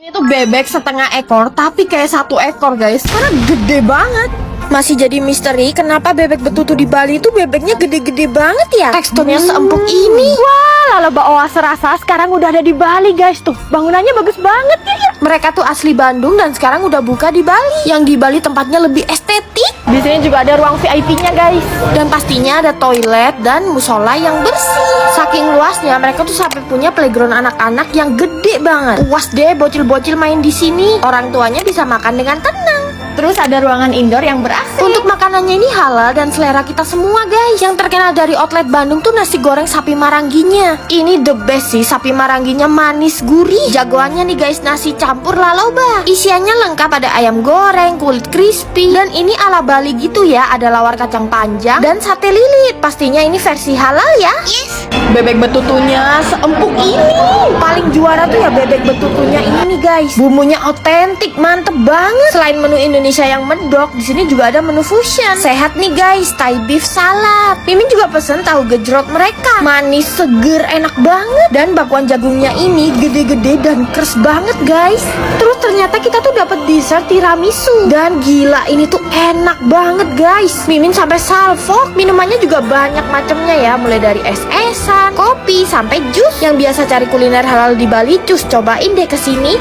Ini tuh bebek setengah ekor, tapi kayak satu ekor guys, karena gede banget. Masih jadi misteri kenapa bebek betutu di Bali itu bebeknya gede-gede banget ya. Teksturnya seempuk ini. Wah, laloba oase rasa sekarang udah ada di Bali guys tuh. Bangunannya bagus banget ya. Mereka tuh asli Bandung dan sekarang udah buka di Bali. Yang di Bali tempatnya lebih estetik. Di sini juga ada ruang VIP-nya guys. Dan pastinya ada toilet dan musola yang bersih. Saking luasnya mereka tuh sampai punya playground anak-anak yang gede banget. Puas deh bocil-bocil main di sini. Orang tuanya bisa makan dengan tenang. Terus ada ruangan indoor yang ber-AC. Untuk makanannya ini halal dan selera kita semua guys. Yang terkenal dari outlet Bandung tuh nasi goreng sapi marangginya. Ini the best sih, sapi marangginya manis gurih. Jagoannya nih guys, nasi campur laloba. Isiannya lengkap, ada ayam goreng, kulit crispy. Dan ini ala Bali gitu ya, ada lawar kacang panjang dan sate lilit. Pastinya ini versi halal ya. Yes. Bebek betutunya seempuk ini. Paling juara tuh ya bebek betutunya ini nih guys. Bumbunya otentik, mantep banget. Selain menu Indonesia yang medok, di sini juga ada menu fusion. Sehat nih guys, Thai beef salad. Mimin juga pesen tahu gejrot mereka. Manis, seger, enak banget. Dan bakwan jagungnya ini gede-gede dan keras banget guys. Terus ternyata kita tuh dapat dessert tiramisu. Dan gila, ini tuh enak banget guys. Mimin sampai salfok. Minumannya juga banyak macamnya ya, mulai dari es-esan, kopi, sampai jus. Yang biasa cari kuliner halal di Bali, cus cobain deh kesini.